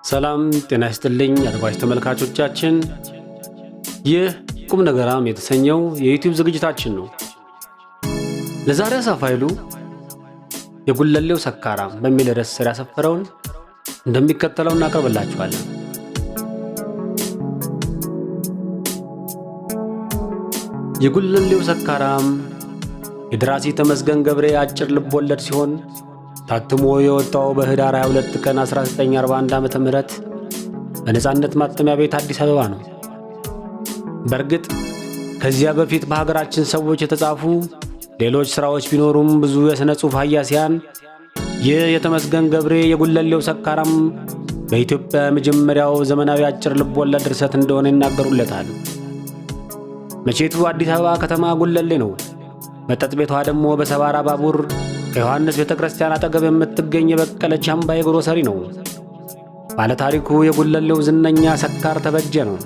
ሰላም ጤና ይስጥልኝ አድማጭ ተመልካቾቻችን፣ ይህ ቁም ነገራም የተሰኘው የዩቲዩብ ዝግጅታችን ነው። ለዛሬ አሳፋይሉ የጉለሌው ሰካራም በሚል ርዕስ ስር ያሰፈረውን እንደሚከተለው እናቀርብላችኋለን። የጉለሌው ሰካራም የደራሲ ተመስገን ገብሬ አጭር ልብ ወለድ ሲሆን ታትሞ የወጣው በህዳር 22 ቀን 1941 ዓ.ም በነጻነት ማተሚያ ቤት አዲስ አበባ ነው። በእርግጥ ከዚያ በፊት በሀገራችን ሰዎች የተጻፉ ሌሎች ሥራዎች ቢኖሩም ብዙ የሥነ ጽሑፍ ሀያሲያን ይህ የተመስገን ገብሬ የጉለሌው ሰካራም በኢትዮጵያ መጀመሪያው ዘመናዊ አጭር ልብ ወለድ ድርሰት እንደሆነ ይናገሩለታል። መቼቱ አዲስ አበባ ከተማ ጉለሌ ነው። መጠጥ ቤቷ ደግሞ በሰባራ ባቡር ከዮሐንስ ቤተ ክርስቲያን አጠገብ የምትገኝ የበቀለች አምባዬ ግሮሰሪ ነው። ባለታሪኩ የጉለሌው ዝነኛ ሰካር ተበጀ ነው።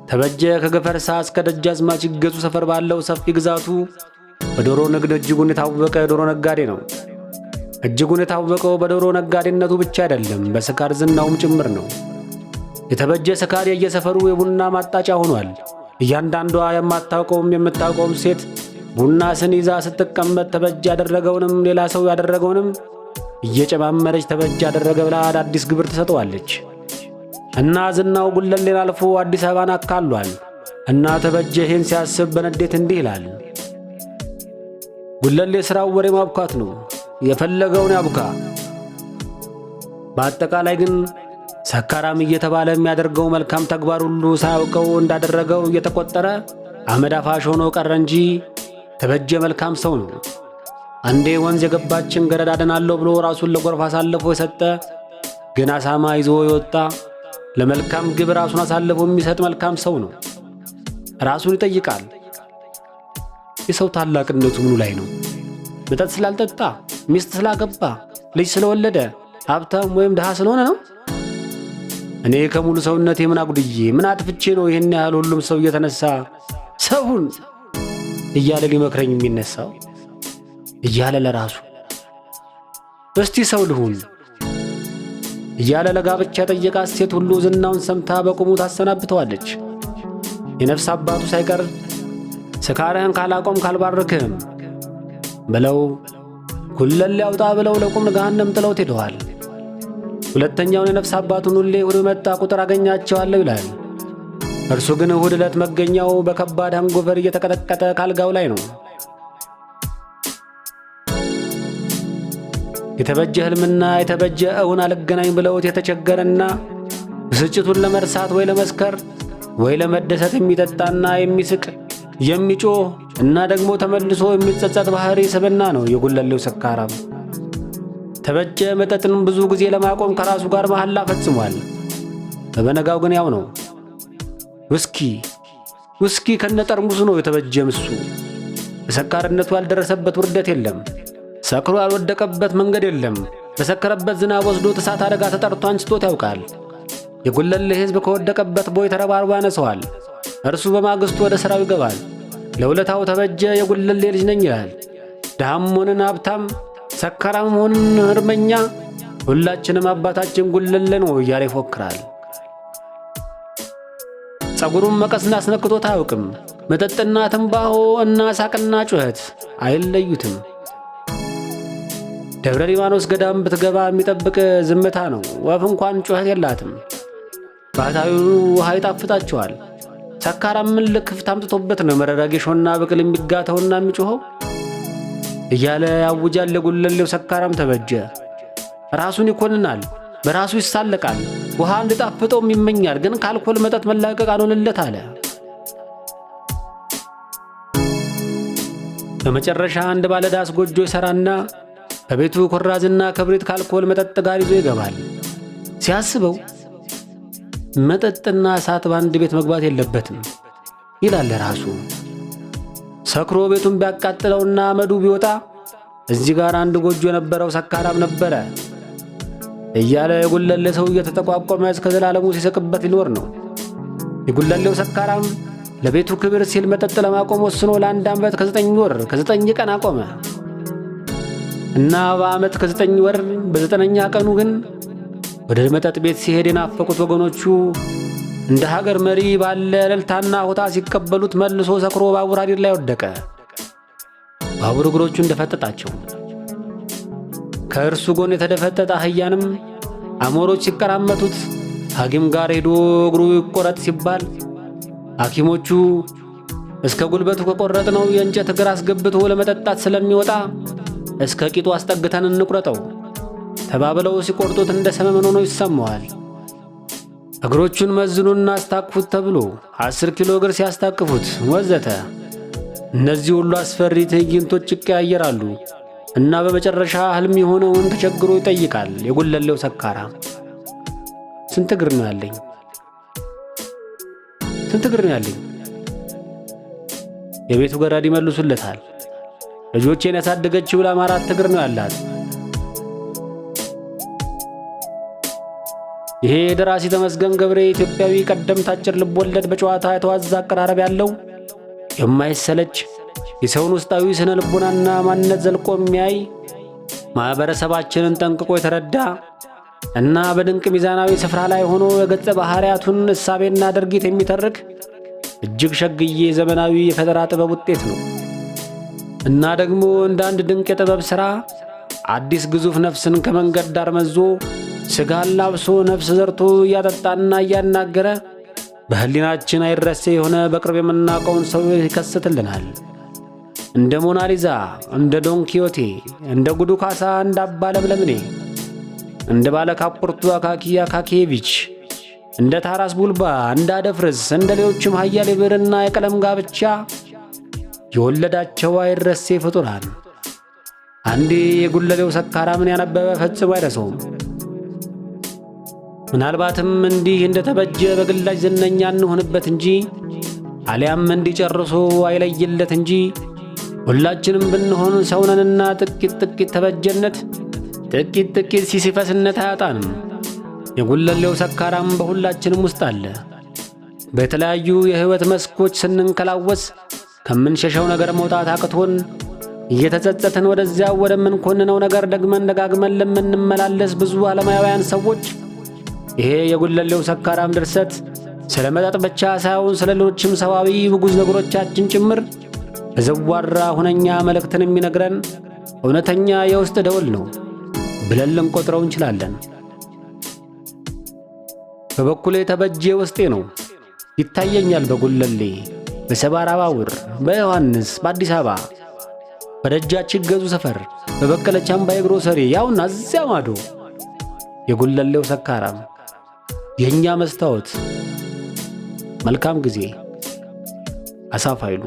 ተበጀ ከገፈርሳ እስከ ደጃዝማች ይገዙ ሰፈር ባለው ሰፊ ግዛቱ በዶሮ ንግድ እጅጉን የታወቀ ዶሮ ነጋዴ ነው። እጅጉን የታወቀው በዶሮ ነጋዴነቱ ብቻ አይደለም፣ በስካር ዝናውም ጭምር ነው። የተበጀ ስካር የየሰፈሩ የቡና ማጣጫ ሆኗል። እያንዳንዷ የማታውቀውም የምታውቀውም ሴት ቡና ስን ይዛ ስትቀመጥ ተበጀ ያደረገውንም ሌላ ሰው ያደረገውንም እየጨማመረች ተበጀ ያደረገ ብላ አዲስ ግብር ትሰጠዋለች እና ዝናው ጉለሌን አልፎ አዲስ አበባን አካሏል። እና ተበጀ ይህን ሲያስብ በንዴት እንዲህ ይላል። ጉለሌ ሥራው ወሬ ማብካት ነው፣ የፈለገውን ያብካ። በአጠቃላይ ግን ሰካራም እየተባለ የሚያደርገው መልካም ተግባር ሁሉ ሳያውቀው እንዳደረገው እየተቆጠረ አመድ አፋሽ ሆኖ ቀረ እንጂ ተበጀ መልካም ሰው ነው። አንዴ ወንዝ የገባችን ገረድ አድናለሁ ብሎ ራሱን ለጎርፍ አሳልፎ የሰጠ፣ ግን አሳማ ይዞ የወጣ ለመልካም ግብ ራሱን አሳልፎ የሚሰጥ መልካም ሰው ነው። ራሱን ይጠይቃል። የሰው ታላቅነቱ ምኑ ላይ ነው? መጠጥ ስላልጠጣ፣ ሚስት ስላገባ፣ ልጅ ስለወለደ፣ ሀብታም ወይም ድሃ ስለሆነ ነው? እኔ ከሙሉ ሰውነቴ ምን አጉድዬ ምን አጥፍቼ ነው ይህን ያህል ሁሉም ሰው እየተነሳ ሰውን እያለ ሊመክረኝ የሚነሳው? እያለ ለራሱ እስቲ ሰው ልሁን እያለ ለጋብቻ ጠየቃት ሴት ሁሉ ዝናውን ሰምታ በቁሙ ታሰናብተዋለች። የነፍስ አባቱ ሳይቀር ስካርህን ካላቆም ካልባርክህም ብለው ጉለሌ ያውጣ ብለው ለቁም ገሃነም ጥለውት ሄደዋል። ሁለተኛውን የነፍስ አባቱን ሁሌ እሑድ መጣ ቁጥር አገኛቸዋለሁ ይላል። እርሱ ግን እሑድ ዕለት መገኛው በከባድ አንጎበር እየተቀጠቀጠ ካልጋው ላይ ነው። የተበጀ ሕልምና የተበጀ እውን አልገናኝ ብለውት የተቸገረና ብስጭቱን ለመርሳት ወይ ለመስከር ወይ ለመደሰት የሚጠጣና የሚስቅ የሚጮህ እና ደግሞ ተመልሶ የሚጸጸት ባህሪ ስብዕና ነው የጉለሌው ሰካራም። ተበጀ መጠጥን ብዙ ጊዜ ለማቆም ከራሱ ጋር መሐላ ፈጽሟል። በበነጋው ግን ያው ነው። ውስኪ ከነጠርሙሱ ነው የተበጀ ምሱ። በሰካርነቱ ያልደረሰበት ውርደት የለም። ሰክሮ ያልወደቀበት መንገድ የለም። በሰከረበት ዝናብ ወስዶ እሳት አደጋ ተጠርቶ አንስቶት ያውቃል። የጉለሌ ሕዝብ ከወደቀበት ቦይ ተረባርቦ ያነሰዋል። እርሱ በማግስቱ ወደ ሥራው ይገባል። ለውለታው ተበጀ የጉለሌ ልጅ ነኝ ይላል። ድሃም ሆንን ሀብታም፣ ሰካራም ሆንን እርመኛ፣ ሁላችንም አባታችን ጉለሌ ነው እያለ ይፎክራል። ጸጉሩም መቀስና አስነክቶት አያውቅም። መጠጥና ትንባሆ እና ሳቅና ጩኸት አይለዩትም። ደብረ ሊባኖስ ገዳም ብትገባ የሚጠብቅ ዝምታ ነው። ወፍ እንኳን ጩኸት የላትም። ባህታዊው ውሃ ይጣፍጣቸዋል። ሰካራም ምን ልክፍት አምጥቶበት ነው መረጋጌሾና ብቅል የሚጋተውና የሚጮኸው እያለ ያውጃል። የጉለሌው ሰካራም ተበጀ ራሱን ይኮንናል፣ በራሱ ይሳለቃል። ውሃ እንዲጣፍጠውም ይመኛል። ግን ከአልኮል መጠጥ መላቀቅ አልሆንለት አለ። በመጨረሻ አንድ ባለዳስ ጎጆ ይሠራና በቤቱ ኮራዝና ክብሪት ከአልኮል መጠጥ ጋር ይዞ ይገባል። ሲያስበው መጠጥና እሳት በአንድ ቤት መግባት የለበትም ይላል ራሱ። ሰክሮ ቤቱን ቢያቃጥለውና አመዱ ቢወጣ እዚህ ጋር አንድ ጎጆ የነበረው ሰካራም ነበረ እያለ የጉለሌ ሰው እየተጠቋቆመ እስከ ዘላለሙ ሲስቅበት ሊኖር ነው። የጉለሌው ሰካራም ለቤቱ ክብር ሲል መጠጥ ለማቆም ወስኖ ለ1 ዓመት ከ9 ወር ከ9 ቀን አቆመ እና በዓመት ከ9 ወር በ9ኛ ቀኑ ግን ወደ መጠጥ ቤት ሲሄድ የናፈቁት ወገኖቹ እንደ ሀገር መሪ ባለ እልልታና ሆታ ሲቀበሉት መልሶ ሰክሮ ባቡር ሐዲድ ላይ ወደቀ። ባቡር እግሮቹ እንደፈጠጣቸው። ከእርሱ ጎን የተደፈጠጠ አህያንም አሞሮች ሲቀራመቱት ሐኪም ጋር ሄዶ እግሩ ይቆረጥ ሲባል ሐኪሞቹ እስከ ጉልበቱ ከቆረጥነው የእንጨት እግር አስገብቶ ለመጠጣት ስለሚወጣ እስከ ቂጡ አስጠግተን እንቁረጠው ተባብለው ሲቆርጡት እንደ ሰመመን ሆኖ ይሰማዋል። እግሮቹን መዝኑና አስታቅፉት ተብሎ 10 ኪሎ እግር ሲያስታቅፉት ወዘተ። እነዚህ ሁሉ አስፈሪ ትዕይንቶች ይቀያየራሉ እና በመጨረሻ ህልም የሆነውን ተቸግሮ ይጠይቃል የጉለሌው ሰካራም። ስንት እግር ነው ያለኝ? ስንት እግር ነው ያለኝ? የቤቱ ገራድ ይመልሱለታል። ልጆቼን ያሳደገችው ለ4 እግር ነው ያላት። ይሄ ደራሲ ተመስገን ገብሬ ኢትዮጵያዊ ቀደምት አጭር ልብ ወለድ በጨዋታ የተዋዛ አቀራረብ ያለው የማይሰለች የሰውን ውስጣዊ ስነ ልቦናና ማንነት ዘልቆ የሚያይ ማህበረሰባችንን ጠንቅቆ የተረዳ እና በድንቅ ሚዛናዊ ስፍራ ላይ ሆኖ የገጸ ባህሪያቱን እሳቤና ድርጊት የሚተርክ እጅግ ሸግዬ ዘመናዊ የፈጠራ ጥበብ ውጤት ነው እና ደግሞ እንደ አንድ ድንቅ የጥበብ ሥራ አዲስ ግዙፍ ነፍስን ከመንገድ ዳር መዞ ስጋን ላብሶ ነፍስ ዘርቶ እያጠጣና እያናገረ በህሊናችን አይረሴ የሆነ በቅርብ የምናውቀውን ሰው ይከስትልናል። እንደ ሞናሊዛ፣ እንደ ዶን ኪዮቴ፣ እንደ ጉዱ ካሳ፣ እንደ አባ ለምለምኔ፣ እንደ ባለ ካፖርቱ አካኪ አካኪየቪች፣ እንደ ታራስ ቡልባ፣ እንደ አደፍርስ፣ እንደ ሌሎችም ኃያል የብዕርና የቀለም ጋብቻ የወለዳቸው አይረሴ ፍጡራን አንዴ የጉለሌው ሰካራምን ያነበበ ፈጽሞ አይረሳውም። ምናልባትም እንዲህ እንደተበጀ በግላጭ ዝነኛ እንሆንበት እንጂ አሊያም እንዲጨርሶ አይለይለት እንጂ ሁላችንም ብንሆን ሰውነንና ጥቂት ተበጀነት ጥቂት ሲሲፈስነት አያጣንም። የጉለሌው ሰካራም በሁላችንም ውስጥ አለ። በተለያዩ የህይወት መስኮች ስንንከላወስ ከምንሸሸው ነገር መውጣት አቅቶን እየተጸጸትን ወደዚያው ወደምንኮንነው ነገር ደጋግመን ለምንመላለስ ብዙ ዓለማውያን ሰዎች ይሄ የጉለሌው ሰካራም ድርሰት ስለ መጠጥ ብቻ ሳይሆን ስለ ሌሎችም ሰዋዊ ውጉዝ ነገሮቻችን ጭምር በዘዋራ ሁነኛ መልእክትን የሚነግረን እውነተኛ የውስጥ ደወል ነው ብለን ልንቆጥረው እንችላለን። በበኩሌ ተበጀ ውስጤ ነው ይታየኛል። በጉለሌ፣ በሰባራ ባቡር፣ በዮሐንስ፣ በአዲስ አበባ፣ በደጃችን ገዙ ሰፈር፣ በበቀለች አምባዬ ግሮሰሪ ያውና እዚያ ማዶ የጉለሌው ሰካራም የኛ መስታወት። መልካም ጊዜ። አሳፍ ኃይሉ